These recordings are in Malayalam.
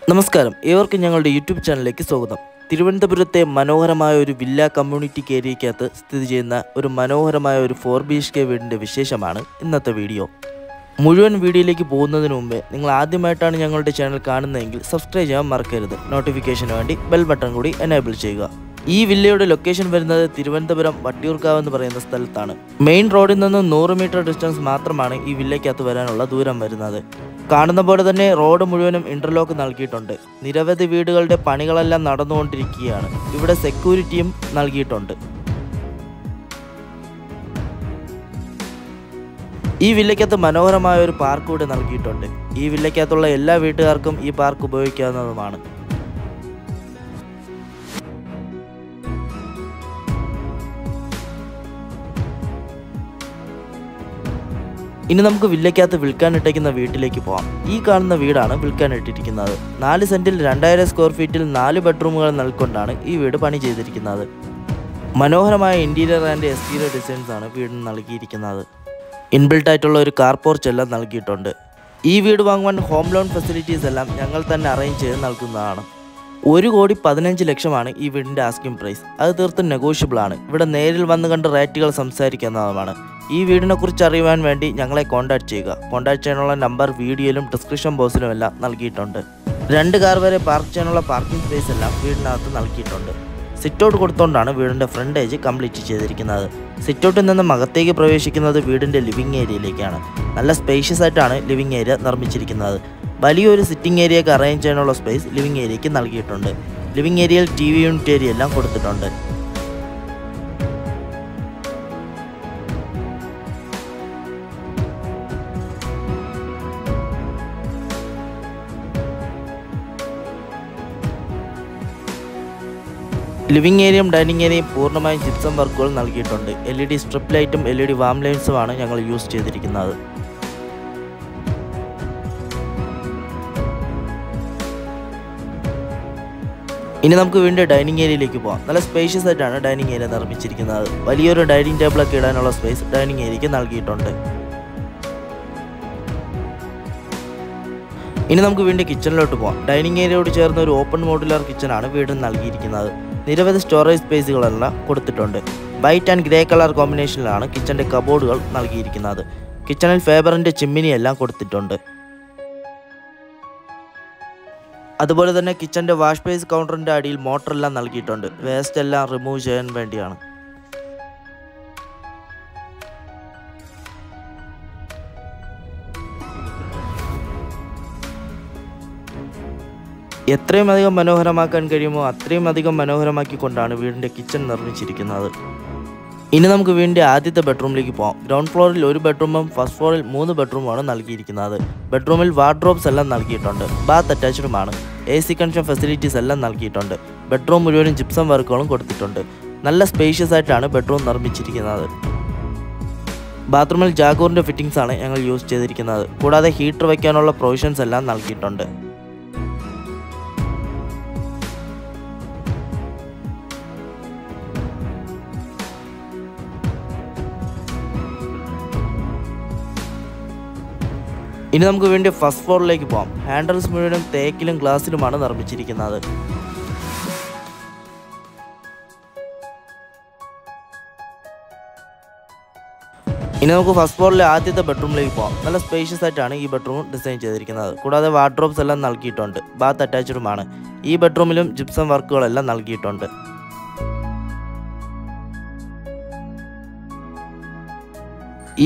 നമസ്കാരം, ഏവർക്കും ഞങ്ങളുടെ യൂട്യൂബ് ചാനലിലേക്ക് സ്വാഗതം. തിരുവനന്തപുരത്തെ മനോഹരമായ ഒരു വില്ല കമ്മ്യൂണിറ്റി ഏരിയയ്ക്കകത്ത് സ്ഥിതി ചെയ്യുന്ന ഒരു മനോഹരമായ ഒരു 4 BHK വീടിൻ്റെ വിശേഷമാണ് ഇന്നത്തെ വീഡിയോ. മുഴുവൻ വീഡിയോയിലേക്ക് പോകുന്നതിന് മുമ്പേ നിങ്ങൾ ആദ്യമായിട്ടാണ് ഞങ്ങളുടെ ചാനൽ കാണുന്നതെങ്കിൽ സബ്സ്ക്രൈബ് ചെയ്യാൻ മറക്കരുത്. നോട്ടിഫിക്കേഷന് വേണ്ടി ബെൽ ബട്ടൺ കൂടി എനേബിൾ ചെയ്യുക. ഈ വില്ലയുടെ ലൊക്കേഷൻ വരുന്നത് തിരുവനന്തപുരം വട്ടിയൂർക്കാവ് എന്ന് പറയുന്ന സ്ഥലത്താണ്. മെയിൻ റോഡിൽ നിന്ന് 100 മീറ്റർ ഡിസ്റ്റൻസ് മാത്രമാണ് ഈ വില്ലയ്ക്കകത്ത് വരാനുള്ള ദൂരം വരുന്നത്. കാണുന്ന പോലെ തന്നെ റോഡ് മുഴുവനും ഇന്റർലോക്ക് നൽകിയിട്ടുണ്ട്. നിരവധി വീടുകളുടെ പണികളെല്ലാം നടന്നുകൊണ്ടിരിക്കുകയാണ്. ഇവിടെ സെക്യൂരിറ്റിയും നൽകിയിട്ടുണ്ട്. ഈ വില്ലയ്ക്കകത്ത് മനോഹരമായ ഒരു പാർക്ക് കൂടി നൽകിയിട്ടുണ്ട്. ഈ വില്ലയ്ക്കകത്തുള്ള എല്ലാ വീട്ടുകാർക്കും ഈ പാർക്ക് ഉപയോഗിക്കാവുന്നതുമാണ്. ഇനി നമുക്ക് വില്ലയ്ക്കകത്ത് വിൽക്കാനിട്ടിരിക്കുന്ന വീട്ടിലേക്ക് പോകാം. ഈ കാണുന്ന വീടാണ് വിൽക്കാനിട്ടിരിക്കുന്നത്. 4 സെന്റിൽ 2000 സ്ക്വയർ ഫീറ്റിൽ 4 ബെഡ്റൂമുകൾ നൽകൊണ്ടാണ് ഈ വീട് പണി ചെയ്തിരിക്കുന്നത്. മനോഹരമായ ഇന്റീരിയർ ആൻഡ് എക്സ്റ്റീരിയർ ഡിസൈൻസ് ആണ് വീടിന് നൽകിയിരിക്കുന്നത്. ഇൻബിൽട്ട് ആയിട്ടുള്ള ഒരു കാർ പോർച്ച് എല്ലാം നൽകിയിട്ടുണ്ട്. ഈ വീട് വാങ്ങുവാൻ ഹോം ലോൺ ഫെസിലിറ്റീസ് എല്ലാം ഞങ്ങൾ തന്നെ അറേഞ്ച് ചെയ്ത് നൽകുന്നതാണ്. 1,15,00,000 ഈ വീടിൻ്റെ ആസ്കിംഗ് പ്രൈസ്. അത് തീർത്തും നെഗോഷ്യബിൾ ആണ്. ഇവിടെ നേരിൽ വന്ന് കണ്ട് റേറ്റുകൾ സംസാരിക്കുന്നതുമാണ്. ഈ വീടിനെ കുറിച്ച് അറിയുവാൻ വേണ്ടി ഞങ്ങളെ കോൺടാക്ട് ചെയ്യുക. കോൺടാക്ട് ചെയ്യാനുള്ള നമ്പർ വീഡിയോയിലും ഡിസ്ക്രിപ്ഷൻ ബോക്സിലും എല്ലാം നൽകിയിട്ടുണ്ട്. 2 കാർ വരെ പാർക്ക് ചെയ്യാനുള്ള പാർക്കിംഗ് സ്പേസ് എല്ലാം വീടിനകത്ത് നൽകിയിട്ടുണ്ട്. സിറ്റൗട്ട് കൊടുത്തുകൊണ്ടാണ് വീടിൻ്റെ ഫ്രണ്ടേജ് കംപ്ലീറ്റ് ചെയ്തിരിക്കുന്നത്. സിറ്റൗട്ടിൽ നിന്നും അകത്തേക്ക് പ്രവേശിക്കുന്നത് വീടിൻ്റെ ലിവിംഗ് ഏരിയയിലേക്കാണ്. നല്ല സ്പേഷ്യസ് ആയിട്ടാണ് ലിവിംഗ് ഏരിയ നിർമ്മിച്ചിരിക്കുന്നത്. വലിയൊരു സിറ്റിംഗ് ഏരിയയ്ക്ക് അറേഞ്ച് ചെയ്യാനുള്ള സ്പേസ് ലിവിംഗ് ഏരിയയ്ക്ക് നൽകിയിട്ടുണ്ട്. ലിവിംഗ് ഏരിയയിൽ TV യൂണിറ്റ് ഏരിയ എല്ലാം കൊടുത്തിട്ടുണ്ട്. ലിവിംഗ് ഏരിയയും ഡൈനിങ് ഏരിയയും പൂർണ്ണമായും ജിപ്സം വർക്കുകൾ നൽകിയിട്ടുണ്ട്. LED സ്ട്രിപ്പ് ലൈറ്റും LED വാം ലൈൻസുമാണ് ഞങ്ങൾ യൂസ് ചെയ്തിരിക്കുന്നത്. ഇനി നമുക്ക് വീണ്ടും ഡൈനിങ് ഏരിയയിലേക്ക് പോകാം. നല്ല സ്പേഷ്യസ് ആയിട്ടാണ് ഡൈനിങ് ഏരിയ നിർമ്മിച്ചിരിക്കുന്നത്. വലിയൊരു ഡൈനിങ് ടേബിളൊക്കെ ഇടാനുള്ള സ്പേസ് ഡൈനിങ് ഏരിയയ്ക്ക് നൽകിയിട്ടുണ്ട്. ഇനി നമുക്ക് വീണ്ടും കിച്ചണിലോട്ട് പോകാം. ഡൈനിങ് ഏരിയയോട് ചേർന്ന ഒരു ഓപ്പൺ മോഡുലാർ കിച്ചണാണ് വീടിന് നൽകിയിരിക്കുന്നത്. നിരവധി സ്റ്റോറേജ് സ്പേസുകളെല്ലാം കൊടുത്തിട്ടുണ്ട്. വൈറ്റ് ആൻഡ് ഗ്രേ കളർ കോമ്പിനേഷനിലാണ് കിച്ചൻ്റെ കബോർഡുകൾ നൽകിയിരിക്കുന്നത്. കിച്ചണിൽ ഫേബറിൻ്റെ ചിമ്മിനി എല്ലാം കൊടുത്തിട്ടുണ്ട്. അതുപോലെ തന്നെ കിച്ചൻ്റെ വാഷ് ബേസ് കൗണ്ടറിൻ്റെ അടിയിൽ മോട്ടറെല്ലാം നൽകിയിട്ടുണ്ട്. വേസ്റ്റ് എല്ലാം റിമൂവ് ചെയ്യാൻ വേണ്ടിയാണ്. എത്രയും അധികം മനോഹരമാക്കാൻ കഴിയുമോ അത്രയും അധികം മനോഹരമാക്കിക്കൊണ്ടാണ് വീടിൻ്റെ കിച്ചൺ നിർമ്മിച്ചിരിക്കുന്നത്. ഇനി നമുക്ക് വീടിൻ്റെ ആദ്യത്തെ ബെഡ്റൂമിലേക്ക് പോകാം. ഗ്രൗണ്ട് ഫ്ലോറിൽ 1 ബെഡ്റൂമും ഫസ്റ്റ് ഫ്ലോറിൽ 3 ബെഡ്റൂമാണ് നൽകിയിരിക്കുന്നത്. ബെഡ്റൂമിൽ വാർഡ്രോബ്സ് എല്ലാം നൽകിയിട്ടുണ്ട്. ബാത്ത് അറ്റാച്ച്ഡുമാണ്. AC കണക്ഷൻ ഫെസിലിറ്റീസ് എല്ലാം നൽകിയിട്ടുണ്ട്. ബെഡ്റൂം മുഴുവനും ജിപ്സം വർക്കുകളും കൊടുത്തിട്ടുണ്ട്. നല്ല സ്പേഷ്യസ് ആയിട്ടാണ് ബെഡ്റൂം നിർമ്മിച്ചിരിക്കുന്നത്. ബാത്റൂമിൽ ജാഗൂറിൻ്റെ ഫിറ്റിംഗ്സ് ആണ് ഞങ്ങൾ യൂസ് ചെയ്തിരിക്കുന്നത്. കൂടാതെ ഹീറ്റർ വയ്ക്കാനുള്ള പ്രൊവിഷൻസ് എല്ലാം നൽകിയിട്ടുണ്ട്. ഇനി നമുക്ക് വേണ്ടി ഫസ്റ്റ് ഫ്ലോറിലേക്ക് പോകാം. ഹാൻഡിൽസ് മുഴുവനും തേക്കിലും ഗ്ലാസിലുമാണ് നിർമ്മിച്ചിരിക്കുന്നത്. ഇനി നമുക്ക് ഫസ്റ്റ് ഫ്ലോറിലെ ആദ്യത്തെ ബെഡ്റൂമിലേക്ക് പോകാം. നല്ല സ്പേഷ്യസ് ആയിട്ടാണ് ഈ ബെഡ്റൂം ഡിസൈൻ ചെയ്തിരിക്കുന്നത്. കൂടാതെ വാർഡ്രോബ്സ് എല്ലാം നൽകിയിട്ടുണ്ട്. ബാത്ത് അറ്റാച്ച്ഡുമാണ്. ഈ ബെഡ്റൂമിലും ജിപ്സം വർക്കുകളെല്ലാം നൽകിയിട്ടുണ്ട്.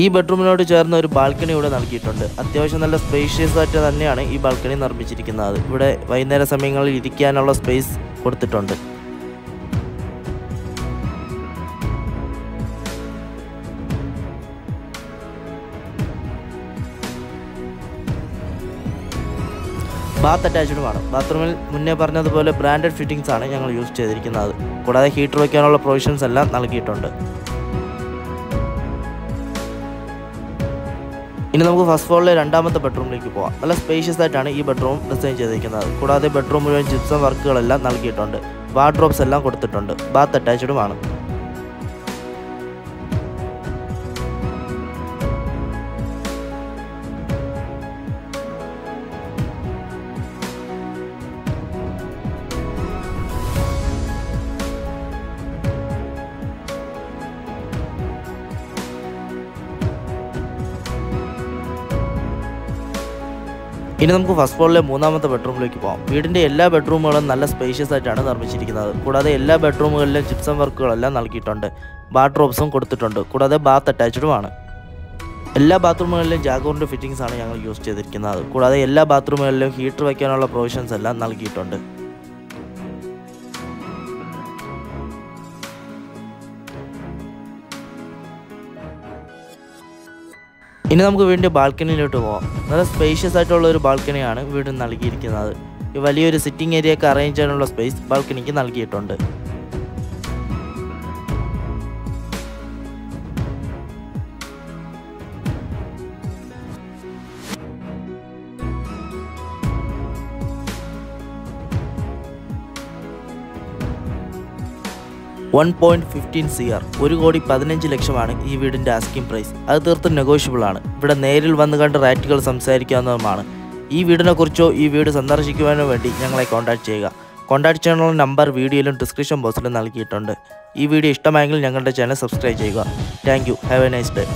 ഈ ബെഡ്റൂമിനോട് ചേർന്ന് ഒരു ബാൽക്കണി ഇവിടെ നൽകിയിട്ടുണ്ട്. അത്യാവശ്യം നല്ല സ്പേഷ്യസ് ആയിട്ട് തന്നെയാണ് ഈ ബാൽക്കണി നിർമ്മിച്ചിരിക്കുന്നത്. ഇവിടെ വൈകുന്നേര സമയങ്ങളിൽ ഇരിക്കാനുള്ള സ്പേസ് കൊടുത്തിട്ടുണ്ട്. ബാത്ത് അറ്റാച്ച്ഡുമാണ്. ബാത്റൂമിൽ മുന്നേ പറഞ്ഞതുപോലെ ബ്രാൻഡഡ് ഫിറ്റിംഗ്സ് ആണ് ഞങ്ങൾ യൂസ് ചെയ്തിരിക്കുന്നത്. കൂടാതെ ഹീറ്റർ വയ്ക്കാനുള്ള പ്രൊവിഷൻസ് എല്ലാം നൽകിയിട്ടുണ്ട്. ഇനി നമുക്ക് ഫസ്റ്റ് ഫ്ലോറിലെ രണ്ടാമത്തെ ബെഡ്റൂമിലേക്ക് പോകാം. നല്ല സ്പേഷ്യസ് ആയിട്ടാണ് ഈ ബെഡ്റൂം ഡിസൈൻ ചെയ്തിരിക്കുന്നത്. കൂടാതെ ബെഡ്റൂം മുഴുവൻ ജിപ്സം വർക്കുകളെല്ലാം നൽകിയിട്ടുണ്ട്. വാർഡ്രോബ്സ് എല്ലാം കൊടുത്തിട്ടുണ്ട്. ബാത്ത് അറ്റാച്ച്ഡുമാണ്. ഇനി നമുക്ക് ഫസ്റ്റ് ഫ്ലോറിലെ മൂന്നാമത്തെ ബെഡ്റൂമിലേക്ക് പോകാം. വീടിൻ്റെ എല്ലാ ബെഡ്റൂമുകളും നല്ല സ്പേഷ്യസ് ആയിട്ടാണ് നിർമ്മിച്ചിരിക്കുന്നത്. കൂടാതെ എല്ലാ ബെഡ്റൂമുകളിലും ജിപ്സം വർക്കുകളെല്ലാം നൽകിയിട്ടുണ്ട്. ബാത്റൂംസും കൊടുത്തിട്ടുണ്ട്. കൂടാതെ ബാത്ത് അറ്റാച്ച്ഡുമാണ്. എല്ലാ ബാത്റൂമുകളിലും ജാഗോറിൻ്റെ ഫിറ്റിംഗ്സ് ആണ് ഞങ്ങൾ യൂസ് ചെയ്തിരിക്കുന്നത്. കൂടാതെ എല്ലാ ബാത്റൂമുകളിലും ഹീറ്റർ വയ്ക്കാനുള്ള പ്രൊവിഷൻസ് എല്ലാം നൽകിയിട്ടുണ്ട്. ഇനി നമുക്ക് വീടിൻ്റെ ബാൽക്കണിയിലോട്ട് പോകാം. നല്ല സ്പേഷ്യസ് ആയിട്ടുള്ള ഒരു ബാൽക്കണിയാണ് വീട് നൽകിയിരിക്കുന്നത്. ഈ വലിയൊരു സിറ്റിംഗ് ഏരിയ ഒക്കെ അറേഞ്ച് ചെയ്യാനുള്ള സ്പേസ് ബാൽക്കണിക്ക് നൽകിയിട്ടുണ്ട്. $1.15 1,15,00,000 ഈ വീടിൻ്റെ ആസ്കിംഗ് പ്രൈസ്. അത് തീർത്തും നെഗോഷ്യബിൾ ആണ്. ഇവിടെ നേരിൽ വന്ന് കണ്ട് റേറ്റുകൾ സംസാരിക്കാവുന്നതുമാണ്. ഈ വീടിനെക്കുറിച്ചോ ഈ വീട് സന്ദർശിക്കുവാനോ വേണ്ടി ഞങ്ങളെ കോൺടാക്ട് ചെയ്യുക. കോൺടാക്ട് ചെയ്യാനുള്ള നമ്പർ വീഡിയോയിലും ഡിസ്ക്രിപ്ഷൻ ബോക്സിലും നൽകിയിട്ടുണ്ട്. ഈ വീഡിയോ ഇഷ്ടമായെങ്കിൽ ഞങ്ങളുടെ ചാനൽ സബ്സ്ക്രൈബ് ചെയ്യുക. Thank you. Have A nice day.